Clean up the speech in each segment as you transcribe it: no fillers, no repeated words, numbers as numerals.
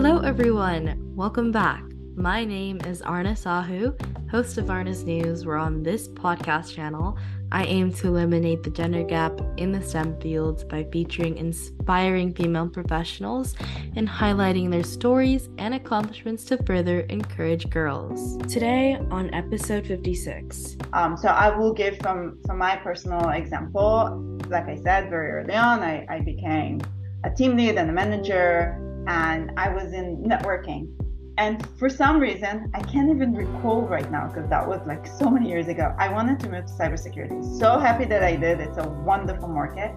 Hello, everyone. Welcome back. My name is Arna Sahu, host of Arna's News, where on this podcast channel, I aim to eliminate the gender gap in the STEM fields by featuring inspiring female professionals and highlighting their stories and accomplishments to further encourage girls. Today, on episode 56. So I will give from my personal example. Like I said, very early on, I became a team lead and a manager, and I was in networking. And for some reason, I can't even recall right now because that was like so many years ago, I wanted to move to cybersecurity. So happy that I did. It's a wonderful market.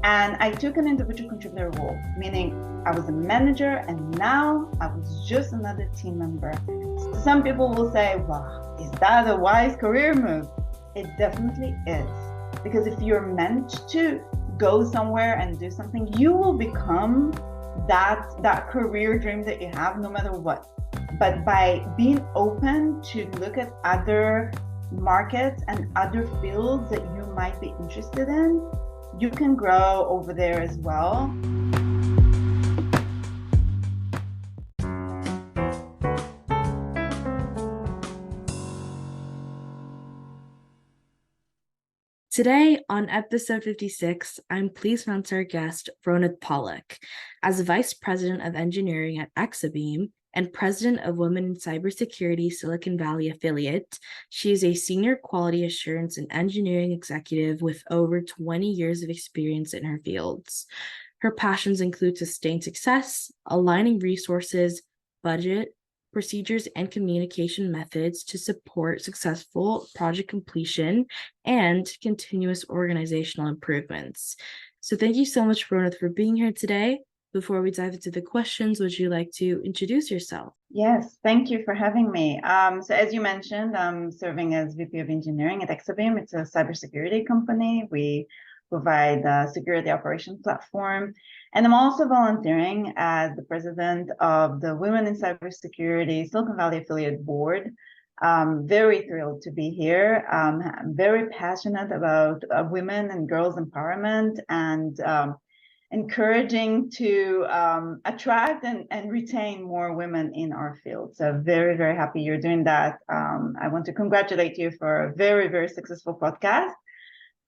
And I took an individual contributor role, meaning I was a manager and now I was just another team member. So some people will say, wow, is that a wise career move? It definitely is. Because if you're meant to go somewhere and do something, you will become that career dream that you have no matter what. But by being open to look at other markets and other fields that you might be interested in, you can grow over there as well. Today, on episode 56, I'm pleased to announce our guest, Ronit Polak. As Vice President of Engineering at Exabeam and President of Women in Cybersecurity Silicon Valley affiliate, she is a Senior Quality Assurance and Engineering Executive with over 20 years of experience in her fields. Her passions include sustained success, aligning resources, budget, procedures, and communication methods to support successful project completion and continuous organizational improvements. So thank you so much, Ronit, for being here today. Before we dive into the questions, would you like to introduce yourself? Yes, thank you for having me. So as you mentioned, I'm serving as VP of Engineering at Exabeam. It's a cybersecurity company. We provide a security operations platform. And I'm also volunteering as the president of the Women in Cybersecurity Silicon Valley Affiliate Board. Very thrilled to be here. I'm very passionate about women and girls empowerment and encouraging to attract and retain more women in our field. So very, very happy you're doing that. I want to congratulate you for a very, very successful podcast.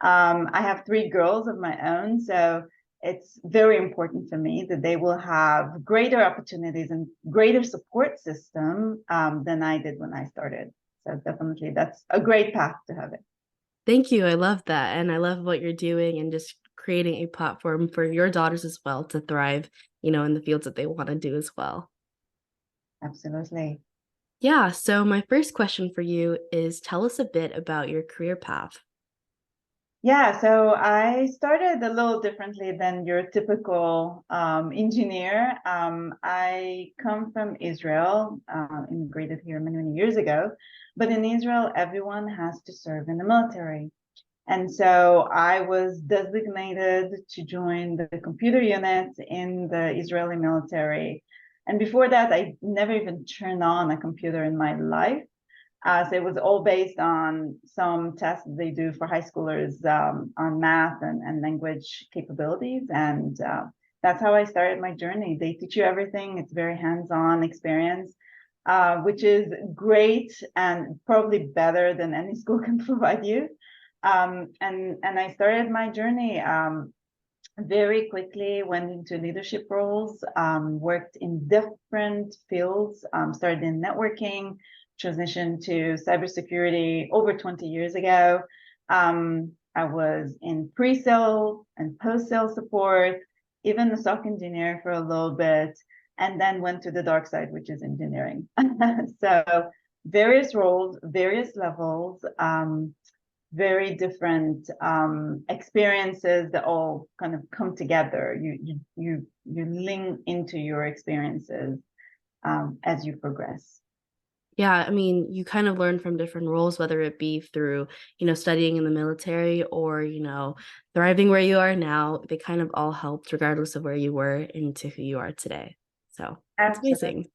I have 3 girls of my own, so it's very important for me that they will have greater opportunities and greater support system than I did when I started. So definitely that's a great path to have it. Thank you. I love that. And I love what you're doing and just creating a platform for your daughters as well to thrive, in the fields that they want to do as well. Absolutely. Yeah. So my first question for you is tell us a bit about your career path. Yeah, so I started a little differently than your typical engineer. I come from Israel, immigrated here many, many years ago. But in Israel, everyone has to serve in the military. And so I was designated to join the computer unit in the Israeli military. And before that, I never even turned on a computer in my life. So it was all based on some tests they do for high schoolers on math and language capabilities. And that's how I started my journey. They teach you everything. It's very hands-on experience, which is great and probably better than any school can provide you. And I started my journey very quickly, went into leadership roles, worked in different fields, started in networking, transitioned to cybersecurity over 20 years ago. I was in pre-sale and post-sale support, even a SOC engineer for a little bit, and then went to the dark side, which is engineering. So various roles, various levels, very different experiences that all kind of come together. You link into your experiences as you progress. Yeah, I mean, you kind of learn from different roles, whether it be through, studying in the military or, thriving where you are now. They kind of all helped regardless of where you were into who you are today. So it's amazing.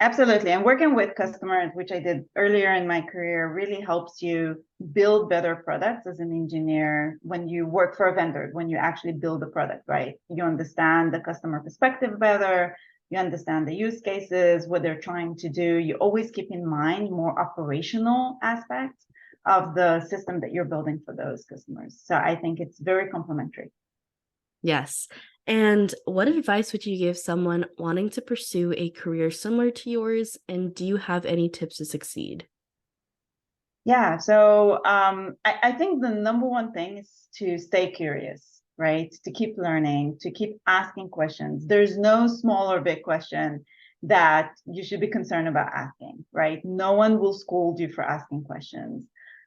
Absolutely. And working with customers, which I did earlier in my career, really helps you build better products as an engineer when you work for a vendor, when you actually build a product, right? You understand the customer perspective better. you understand the use cases, what they're trying to do. You always keep in mind more operational aspects of the system that you're building for those customers. So I think it's very complementary. Yes. And what advice would you give someone wanting to pursue a career similar to yours? And do you have any tips to succeed? Yeah, so I think the number one thing is to stay curious, right? To keep learning, to keep asking questions. There's no small or big question that you should be concerned about asking, right? No one will scold you for asking questions.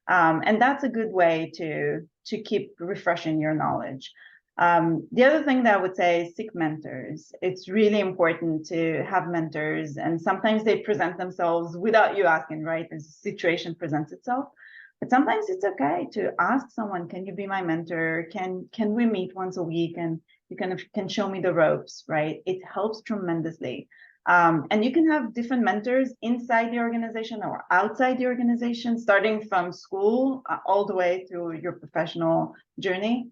And that's a good way to keep refreshing your knowledge. The other thing that I would say is seek mentors. It's really important to have mentors, and sometimes they present themselves without you asking, right? As a situation presents itself. But sometimes it's okay to ask someone, can you be my mentor? Can we meet once a week and you can show me the ropes, right? It helps tremendously. And you can have different mentors inside the organization or outside the organization, starting from school all the way through your professional journey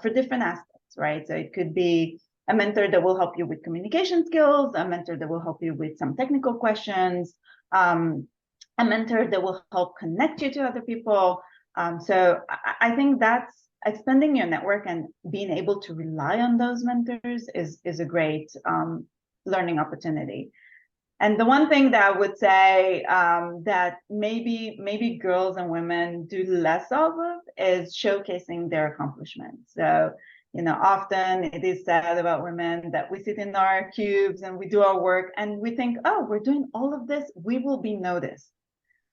for different aspects, right? So it could be a mentor that will help you with communication skills, a mentor that will help you with some technical questions, a mentor that will help connect you to other people. So I think that's expanding your network and being able to rely on those mentors is a great learning opportunity. And the one thing that I would say that maybe girls and women do less of is showcasing their accomplishments. So, often it is said about women that we sit in our cubes and we do our work and we think, oh, we're doing all of this, we will be noticed.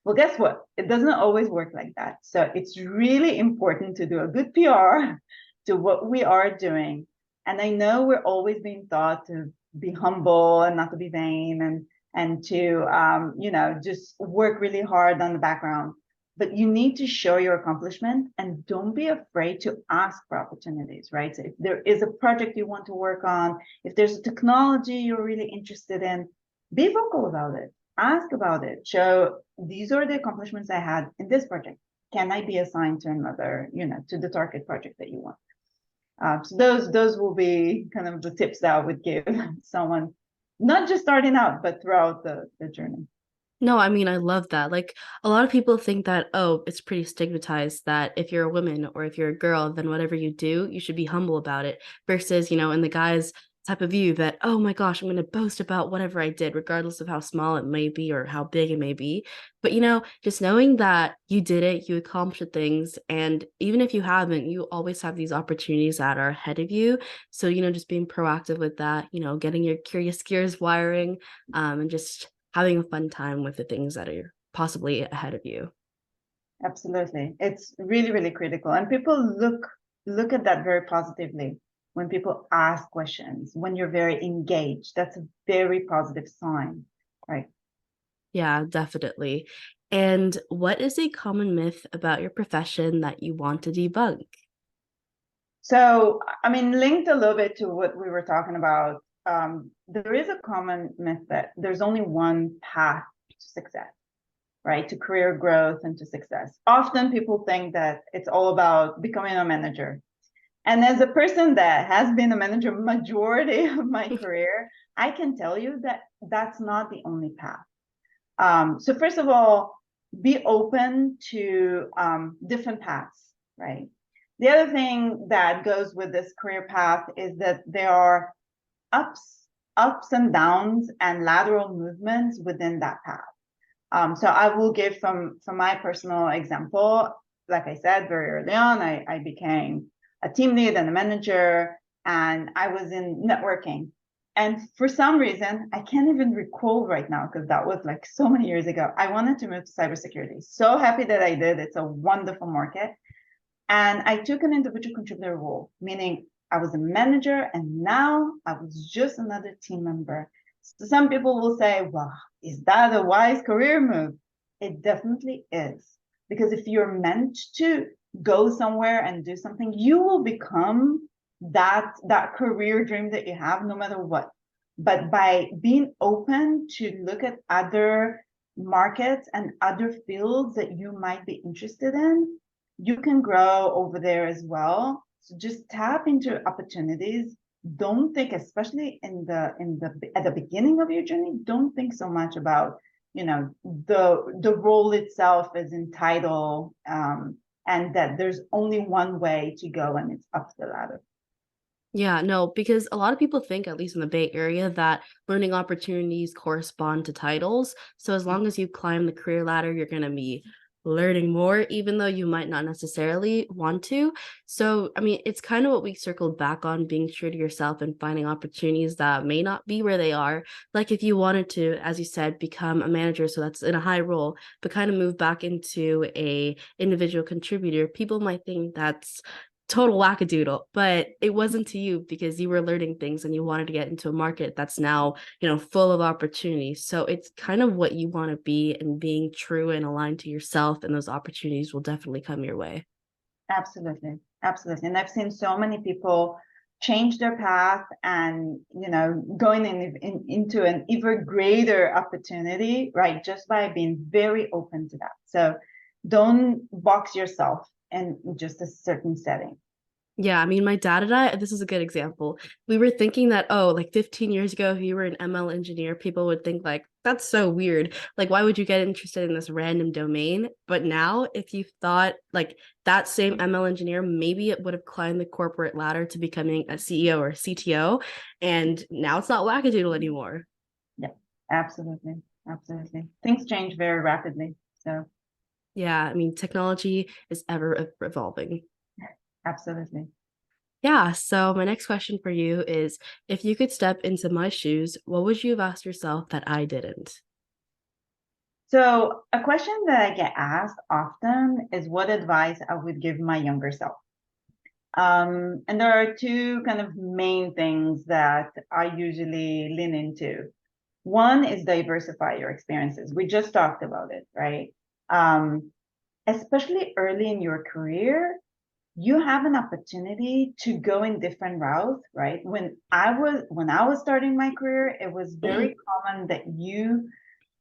Well, guess what? It doesn't always work like that. So it's really important to do a good PR to what we are doing. And I know we're always being taught to be humble and not to be vain and to just work really hard on the background. But you need to show your accomplishment and don't be afraid to ask for opportunities, right? So if there is a project you want to work on, if there's a technology you're really interested in, be vocal about it. Ask about it. Show these are the accomplishments I had in this project. Can I be assigned to another, to the target project that you want? So those will be kind of the tips that I would give someone, not just starting out, but throughout the journey. No, I mean, I love that. Like, a lot of people think that, oh, it's pretty stigmatized that if you're a woman or if you're a girl, then whatever you do, you should be humble about it. Versus, in the guy's type of view that, oh my gosh, I'm going to boast about whatever I did, regardless of how small it may be or how big it may be. But, just knowing that you did it, you accomplished things. And even if you haven't, you always have these opportunities that are ahead of you. So, just being proactive with that, getting your curious gears wiring, and just having a fun time with the things that are possibly ahead of you. Absolutely. It's really, really critical. And people look at that very positively. When people ask questions, when you're very engaged, that's a very positive sign, right? Yeah, definitely. And what is a common myth about your profession that you want to debunk? So, I mean, linked a little bit to what we were talking about, there is a common myth that there's only one path to success, right? To career growth and to success. Often people think that it's all about becoming a manager. And as a person that has been a manager majority of my career, I can tell you that that's not the only path. So first of all, be open to different paths, right? The other thing that goes with this career path is that there are ups and downs and lateral movements within that path. So I will give from my personal example. Like I said, very early on, I became a team lead and a manager, and I was in networking. And for some reason, I can't even recall right now because that was like so many years ago. I wanted to move to cybersecurity. So happy that I did. It's a wonderful market. And I took an individual contributor role, meaning I was a manager and now I was just another team member. So some people will say, well, is that a wise career move? It definitely is. Because if you're meant to go somewhere and do something, you will become that career dream that you have no matter what. But by being open to look at other markets and other fields that you might be interested in, you can grow over there as well. So just tap into opportunities don't think, especially at the beginning of your journey, don't think so much about, the role itself is entitled, and that there's only one way to go, and it's up the ladder. Yeah, no, because a lot of people think, at least in the Bay Area, that learning opportunities correspond to titles. So as long as you climb the career ladder, you're going to be learning more, even though you might not necessarily want to. So, I mean, it's kind of what we circled back on, being true to yourself and finding opportunities that may not be where they are. Like if you wanted to, as you said, become a manager, so that's in a high role, but kind of move back into a individual contributor, people might think that's total wackadoodle, but it wasn't to you because you were learning things and you wanted to get into a market that's now, full of opportunities. So it's kind of what you want to be, and being true and aligned to yourself, and those opportunities will definitely come your way. Absolutely, absolutely. And I've seen so many people change their path and, going into an even greater opportunity, right? Just by being very open to that. So don't box yourself in just a certain setting. Yeah, I mean, my dad and I, this is a good example. We were thinking that, oh, like 15 years ago, if you were an ML engineer, people would think like, that's so weird. Like, why would you get interested in this random domain? But now, if you thought like that same ML engineer, maybe it would have climbed the corporate ladder to becoming a CEO or a CTO. And now it's not wackadoodle anymore. Yeah, absolutely. Absolutely. Things change very rapidly. So Yeah, I mean, technology is ever evolving. absolutely. Yeah, so my next question for you is, if you could step into my shoes, what would you have asked yourself that I didn't? So a question that I get asked often is what advice I would give my younger self. And there are two kind of main things that I usually lean into. One is diversify your experiences. We just talked about it, right? Um, Especially early in your career, you have an opportunity to go in different routes, right? When I was starting my career, it was very common that you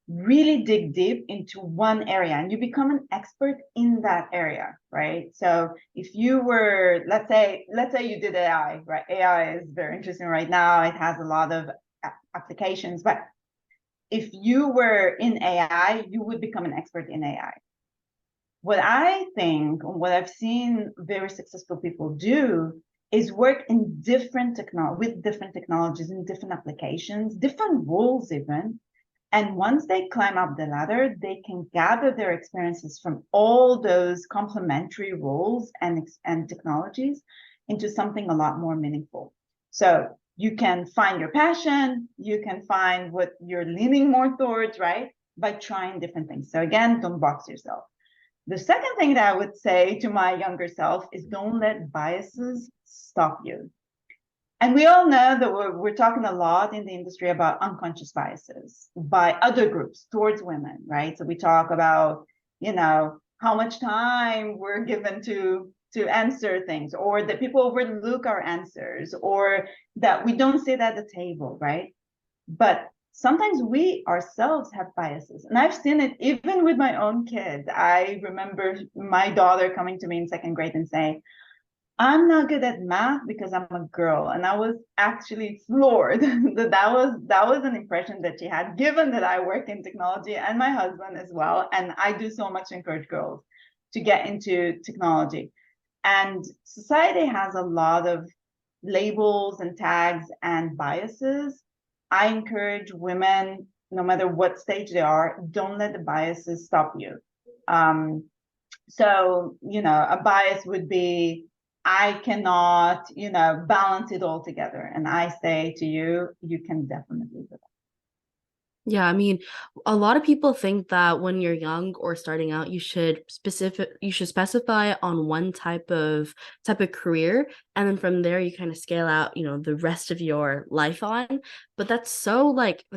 really dig deep into one area and you become an expert in that area, right? So if you were, let's say you did AI, right? AI is very interesting right now. It has a lot of applications, but if you were in AI, you would become an expert in AI. What I think, what I've seen very successful people do is work in with different technologies in different applications, different roles even. And once they climb up the ladder, they can gather their experiences from all those complementary roles and technologies into something a lot more meaningful. So you can find your passion, you can find what you're leaning more towards, right? By trying different things. So again, don't box yourself. The second thing that I would say to my younger self is don't let biases stop you. And we all know that we're talking a lot in the industry about unconscious biases by other groups towards women, right? So we talk about, how much time we're given to answer things, or that people overlook our answers, or that we don't sit at the table, right? But sometimes we ourselves have biases. And I've seen it even with my own kids. I remember my daughter coming to me in second grade and saying, I'm not good at math because I'm a girl. And I was actually floored that was an impression that she had, given that I work in technology and my husband as well. And I do so much to encourage girls to get into technology. And society has a lot of labels and tags and biases. I encourage women, no matter what stage they are, don't let the biases stop you. Um, so, a bias would be, I cannot, balance it all together. And I say to you, you can definitely do that. Yeah, I mean, a lot of people think that when you're young or starting out, you should specify on one type of career, and then from there you kind of scale out, the rest of your life on. But that's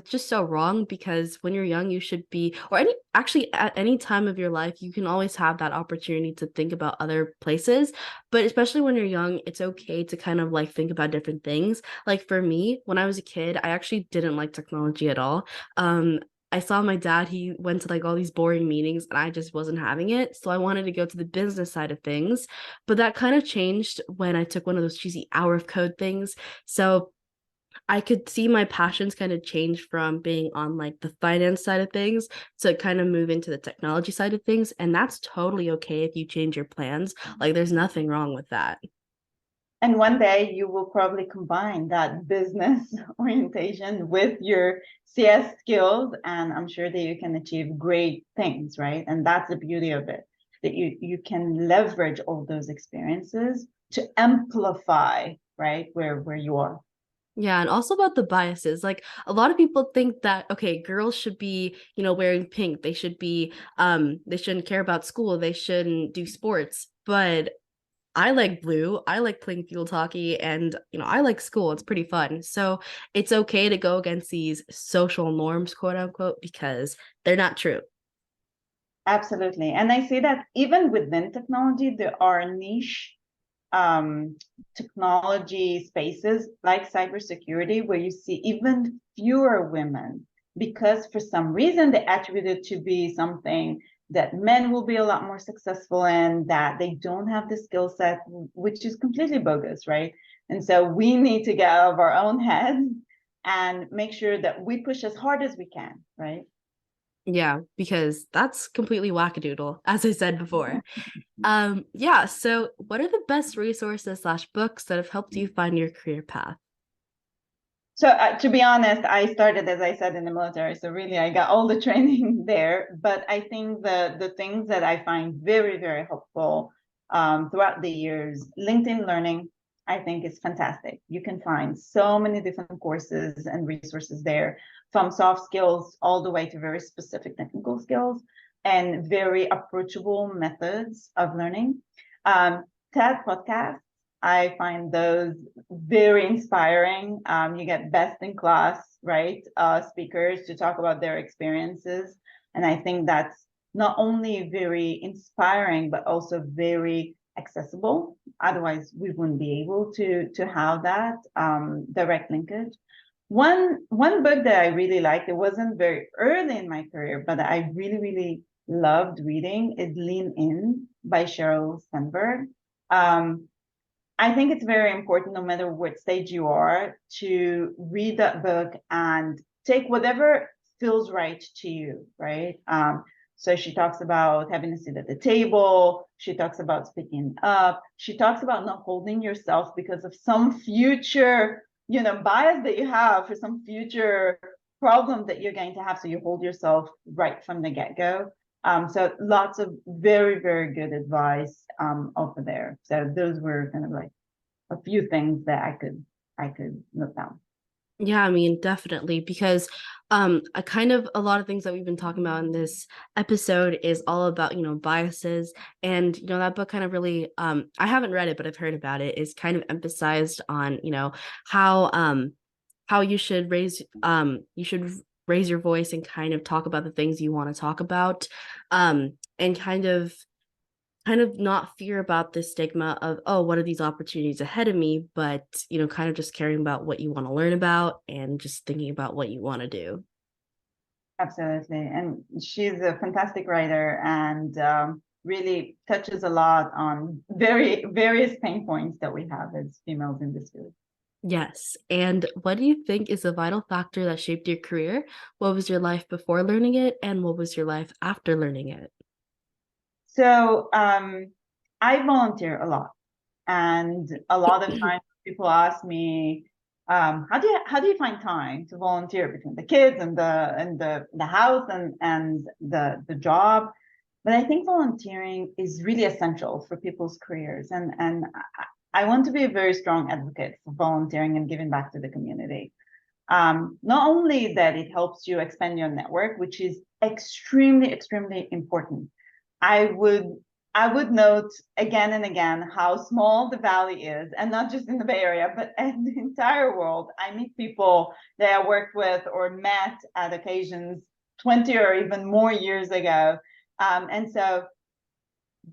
just so wrong, because when you're young, you should be, or actually at any time of your life, you can always have that opportunity to think about other places. But especially when you're young, it's okay to kind of like think about different things. Like for me, when I was a kid, I actually didn't like technology at all. um I saw my dad, he went to like all these boring meetings and I just wasn't having it. So I wanted to go to the business side of things. But that kind of changed when I took one of those cheesy hour of code things. So I could see my passions kind of change from being on like the finance side of things to kind of move into the technology side of things. And that's totally okay if you change your plans. Like, there's nothing wrong with that. And one day you will probably combine that business orientation with your CS skills, and I'm sure that you can achieve great things, right? And that's the beauty of it, that you can leverage all those experiences to amplify, right, where you are. Yeah, and also about the biases. Like a lot of people think that okay, girls should be, wearing pink. They shouldn't care about school. They shouldn't do sports. But I like blue. I like playing field hockey and, I like school. It's pretty fun. So it's okay to go against these social norms, quote unquote, because they're not true. Absolutely. And I see that even within technology, there are niche um, technology spaces like cybersecurity where you see even fewer women because for some reason they attribute it to be something that men will be a lot more successful in, that they don't have the skill set, which is completely bogus, right? And so we need to get out of our own heads and make sure that we push as hard as we can, right? Yeah, because that's completely wackadoodle, as I said before. Yeah, so what are the best resources slash books that have helped you find your career path? So to be honest, I started, as I said, in the military. So really, I got all the training there. But I think the things that I find very, very helpful throughout the years, LinkedIn Learning, I think is fantastic. You can find so many different courses and resources there, from soft skills all the way to very specific technical skills and very approachable methods of learning. TED Podcast, I find those very inspiring. You get best in class, right? Speakers to talk about their experiences. And I think that's not only very inspiring, but also very accessible. Otherwise, we wouldn't be able to have that direct linkage. One book that I really liked, it wasn't very early in my career, but I really, really loved reading is Lean In by Sheryl Sandberg. Um, I think it's very important, no matter what stage you are, to read that book and take whatever feels right to you, right? So she talks about having a seat at the table. She talks about speaking up. She talks about not holding yourself because of some future, bias that you have for some future problem that you're going to have. So you hold yourself right from the get-go. So lots of very, very good advice over there. So those were kind of like a few things that I could note down. Yeah, I mean, definitely, because a kind of a lot of things that we've been talking about in this episode is all about, biases. And, that book kind of really I haven't read it, but I've heard about it, is kind of emphasized on, how how you should raise your voice and kind of talk about the things you want to talk about. And kind of not fear about the stigma of, oh, what are these opportunities ahead of me, but kind of just caring about what you want to learn about and just thinking about what you want to do. Absolutely. And she's a fantastic writer and really touches a lot on very various pain points that we have as females in this field. Yes. And what do you think is a vital factor that shaped your career? What was your life before learning it, and what was your life after learning it? So I volunteer a lot, and a lot of times people ask me, how do you find time to volunteer between the kids and the house and the job? But I think volunteering is really essential for people's careers, and I want to be a very strong advocate for volunteering and giving back to the community. Not only that it helps you expand your network, which is extremely, extremely important. I would I would note again and again how small the valley is, and not just in the Bay Area, but in the entire world. I meet people that I worked with or met at occasions 20 or even more years ago. And so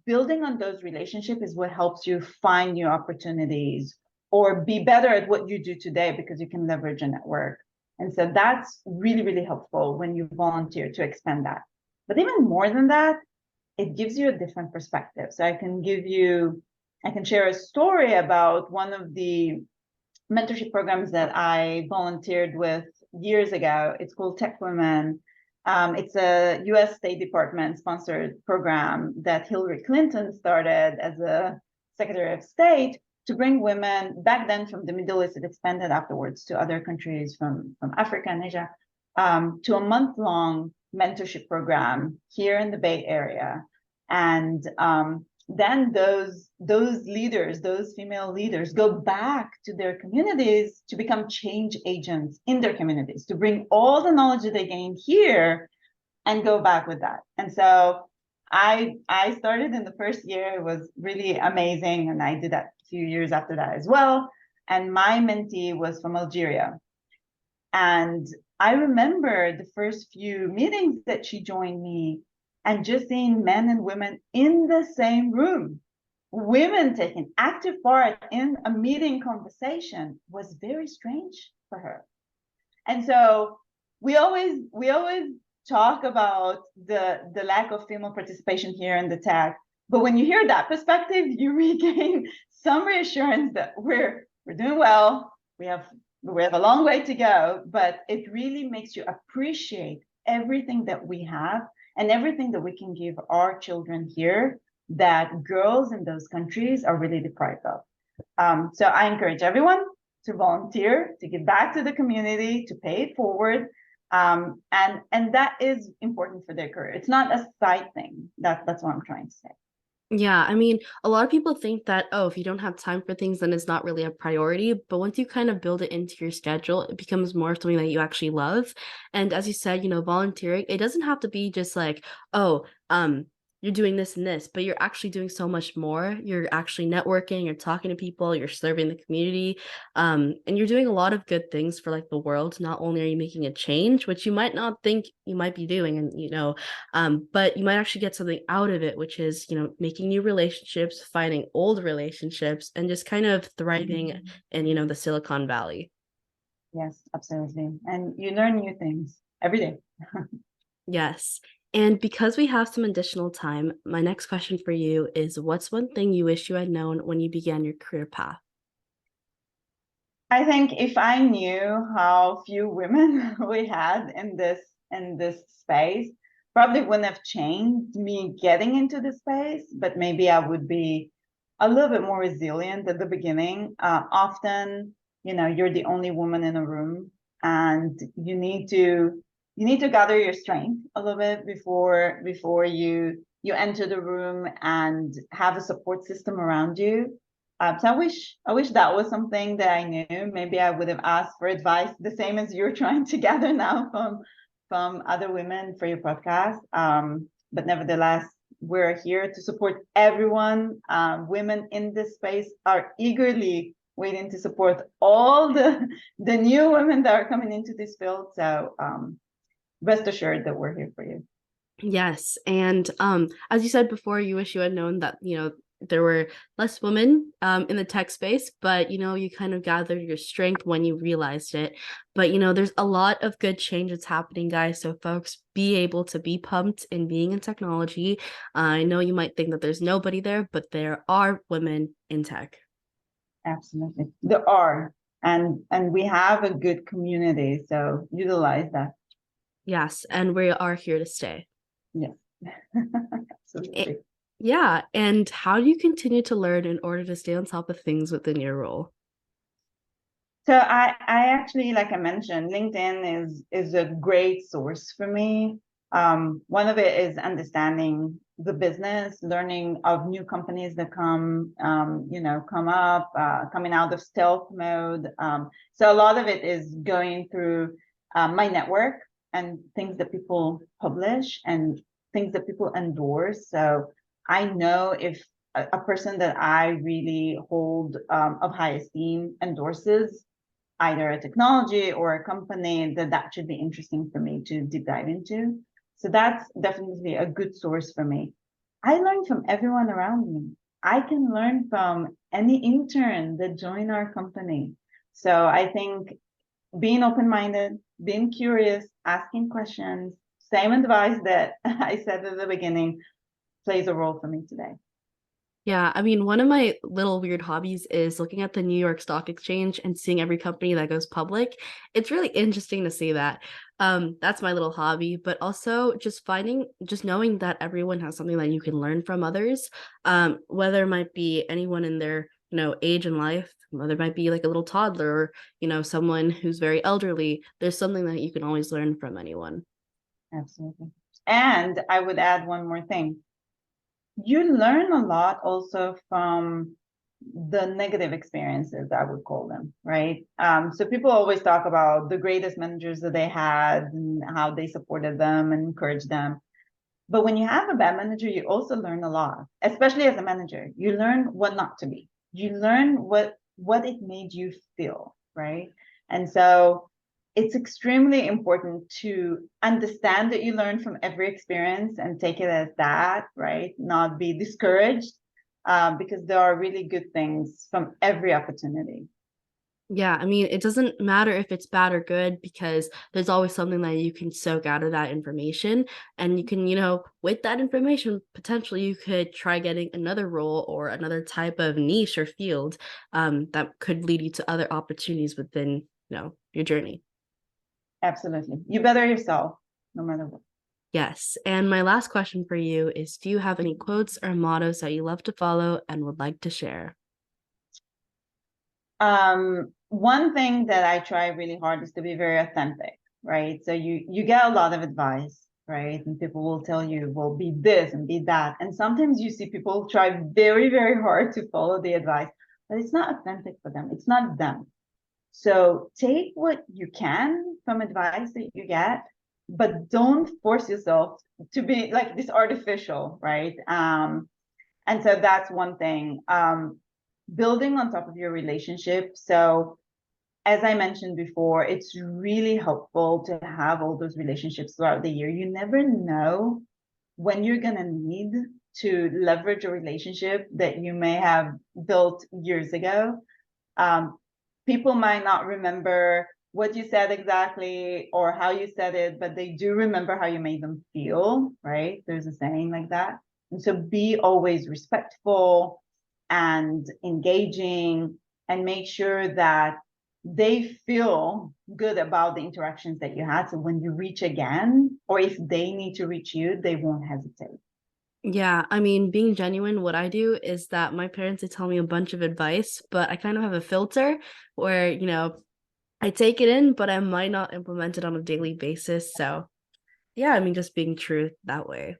building on those relationships is what helps you find new opportunities or be better at what you do today because you can leverage a network. And so that's really, really helpful when you volunteer to expand that. But even more than that, it gives you a different perspective. So I can share a story about one of the mentorship programs that I volunteered with years ago. It's called Tech Women. It's a US State Department sponsored program that Hillary Clinton started as a Secretary of State to bring women back then from the Middle East. It expanded afterwards to other countries from Africa and Asia, to a month-long mentorship program here in the Bay Area. And then those leaders, those female leaders, go back to their communities to become change agents in their communities, to bring all the knowledge that they gained here and go back with that. And so I started in the first year. It was really amazing, and I did that a few years after that as well. And my mentee was from Algeria. And I remember the first few meetings that she joined me, and just seeing men and women in the same room, women taking active part in a meeting conversation, was very strange for her. And so we always talk about the lack of female participation here in the tech, but when you hear that perspective, you regain some reassurance that we're doing well. We have a long way to go, but it really makes you appreciate everything that we have and everything that we can give our children here that girls in those countries are really deprived of. So I encourage everyone to volunteer, to give back to the community, to pay it forward. And that is important for their career. It's not a side thing. That's what I'm trying to say. Yeah, I mean, a lot of people think that, oh, if you don't have time for things, then it's not really a priority. But once you kind of build it into your schedule, it becomes more something that you actually love. And as you said, volunteering, it doesn't have to be just like, oh, you're doing this and this, but you're actually doing so much more. You're actually networking, you're talking to people, you're serving the community, and you're doing a lot of good things for like the world. Not only are you making a change, which you might not think you might be doing, and but you might actually get something out of it, which is, making new relationships, finding old relationships, and just kind of thriving in, the Silicon Valley. Yes, absolutely. And you learn new things every day. Yes. And because we have some additional time, my next question for you is, what's one thing you wish you had known when you began your career path? I think if I knew how few women we had in this space, probably wouldn't have changed me getting into the space, but maybe I would be a little bit more resilient at the beginning. Often, you're the only woman in a room, and you need to gather your strength a little bit before you enter the room and have a support system around you. So I wish that was something that I knew. Maybe I would have asked for advice, the same as you're trying to gather now from other women for your podcast. But nevertheless, we're here to support everyone. Women in this space are eagerly waiting to support all the new women that are coming into this field. So rest assured that we're here for you. Yes. And as you said before, you wish you had known that, there were less women in the tech space, but, you kind of gathered your strength when you realized it. But, there's a lot of good changes happening, guys. So folks, be able to be pumped in being in technology. I know you might think that there's nobody there, but there are women in tech. Absolutely. There are. And we have a good community. So utilize that. Yes. And we are here to stay. Yes. Absolutely. Yeah. And how do you continue to learn in order to stay on top of things within your role? So I actually, like I mentioned, LinkedIn is a great source for me. One of it is understanding the business, learning of new companies that come up, coming out of stealth mode. So a lot of it is going through my network and things that people publish and things that people endorse. So I know if a person that I really hold of high esteem endorses either a technology or a company, that should be interesting for me to deep dive into. So that's definitely a good source for me. I learn from everyone around me. I can learn from any intern that join our company. So I think being open-minded, being curious, asking questions, same advice that I said at the beginning plays a role for me today. Yeah, I mean, one of my little weird hobbies is looking at the New York Stock Exchange and seeing every company that goes public. It's really interesting to see that. That's my little hobby, but also just knowing that everyone has something that you can learn from others, whether it might be anyone in their, age in life, whether it might be like a little toddler or, someone who's very elderly, there's something that you can always learn from anyone. Absolutely. And I would add one more thing. You learn a lot also from the negative experiences, I would call them, right? So people always talk about the greatest managers that they had and how they supported them and encouraged them. But when you have a bad manager, you also learn a lot, especially as a manager. You learn what not to be. You learn what it made you feel, right? And so it's extremely important to understand that you learn from every experience and take it as that, right? Not be discouraged, because there are really good things from every opportunity. Yeah, I mean, it doesn't matter if it's bad or good because there's always something that you can soak out of that information. And you can, with that information, potentially you could try getting another role or another type of niche or field that could lead you to other opportunities within, your journey. Absolutely. You better yourself, no matter what. Yes. And my last question for you is, do you have any quotes or mottos that you love to follow and would like to share? One thing that I try really hard is to be very authentic, right? So you get a lot of advice, right? And people will tell you, well, be this and be that. And sometimes you see people try very, very hard to follow the advice, but it's not authentic for them. It's not them. So take what you can from advice that you get, but don't force yourself to be like this artificial, right? And so that's one thing. Building on top of your relationship. So as I mentioned before, it's really helpful to have all those relationships throughout the year. You never know when you're going to need to leverage a relationship that you may have built years ago. Um, People might not remember what you said exactly or how you said it, but they do remember how you made them feel, right? There's a saying like that. And so be always respectful and engaging and make sure that they feel good about the interactions that you had. So when you reach again, or if they need to reach you, they won't hesitate. Yeah, I mean, being genuine, what I do is that my parents they tell me a bunch of advice, but I kind of have a filter where, I take it in, but I might not implement it on a daily basis. So, yeah, I mean, just being true that way.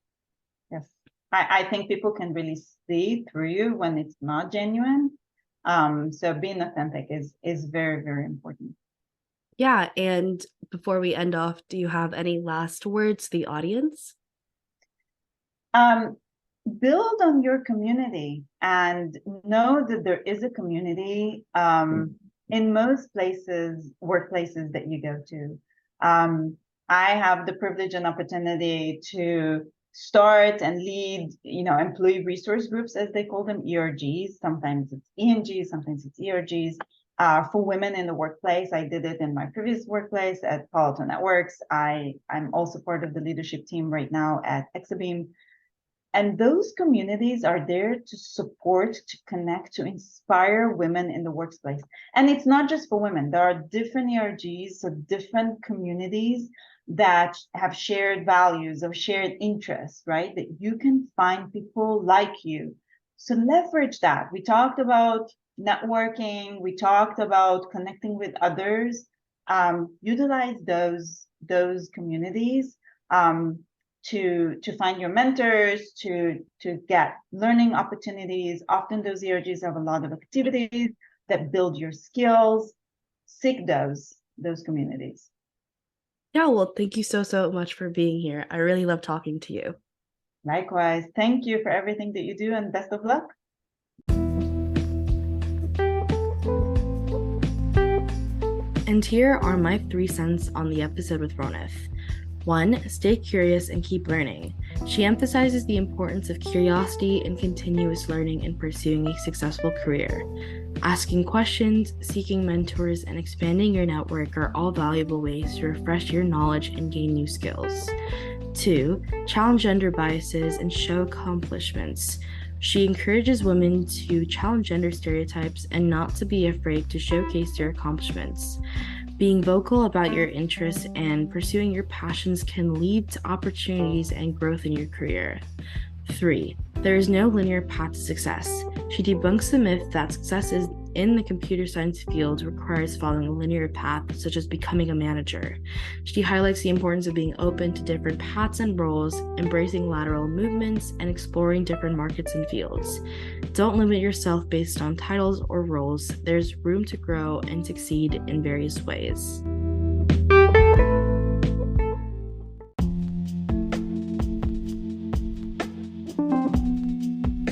Yes. I think people can really see through you when it's not genuine. So being authentic is very, very important. Yeah, and before we end off, do you have any last words to the audience? Um, Build on your community and know that there is a community in most places, workplaces that you go to. I have the privilege and opportunity to start and lead, employee resource groups, as they call them, ERGs. Sometimes it's ENGs, sometimes it's ERGs. For women in the workplace, I did it in my previous workplace at Palo Alto Networks. I'm also part of the leadership team right now at Exabeam. And those communities are there to support, to connect, to inspire women in the workplace. And it's not just for women. There are different ERGs, so different communities that have shared values or shared interests, right? That you can find people like you. So leverage that. We talked about networking. We talked about connecting with others. Utilize those communities. To find your mentors, to get learning opportunities. Often those ERGs have a lot of activities that build your skills. Seek those communities. Yeah, well, thank you so much for being here. I really love talking to you. Likewise, thank you for everything that you do and best of luck. And here are my 3 cents on the episode with Ronit. 1. Stay curious and keep learning. She emphasizes the importance of curiosity and continuous learning in pursuing a successful career. Asking questions, seeking mentors, and expanding your network are all valuable ways to refresh your knowledge and gain new skills. 2. Challenge gender biases and show accomplishments. She encourages women to challenge gender stereotypes and not to be afraid to showcase their accomplishments. Being vocal about your interests and pursuing your passions can lead to opportunities and growth in your career. 3. There is no linear path to success. She debunks the myth that success in the computer science field requires following a linear path, such as becoming a manager. She highlights the importance of being open to different paths and roles, embracing lateral movements, and exploring different markets and fields. Don't limit yourself based on titles or roles. There's room to grow and succeed in various ways.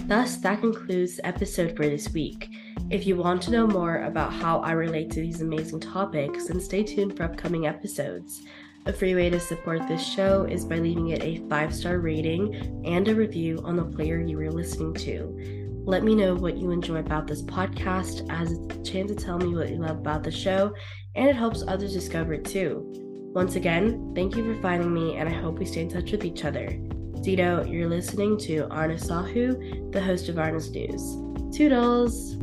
Thus, that concludes the episode for this week. If you want to know more about how I relate to these amazing topics, then stay tuned for upcoming episodes. A free way to support this show is by leaving it a 5-star rating and a review on the player you are listening to. Let me know what you enjoy about this podcast, as it's a chance to tell me what you love about the show, and it helps others discover it too. Once again, thank you for finding me, and I hope we stay in touch with each other. Zito, you're listening to Arna Sahu, the host of Arna's News. Toodles!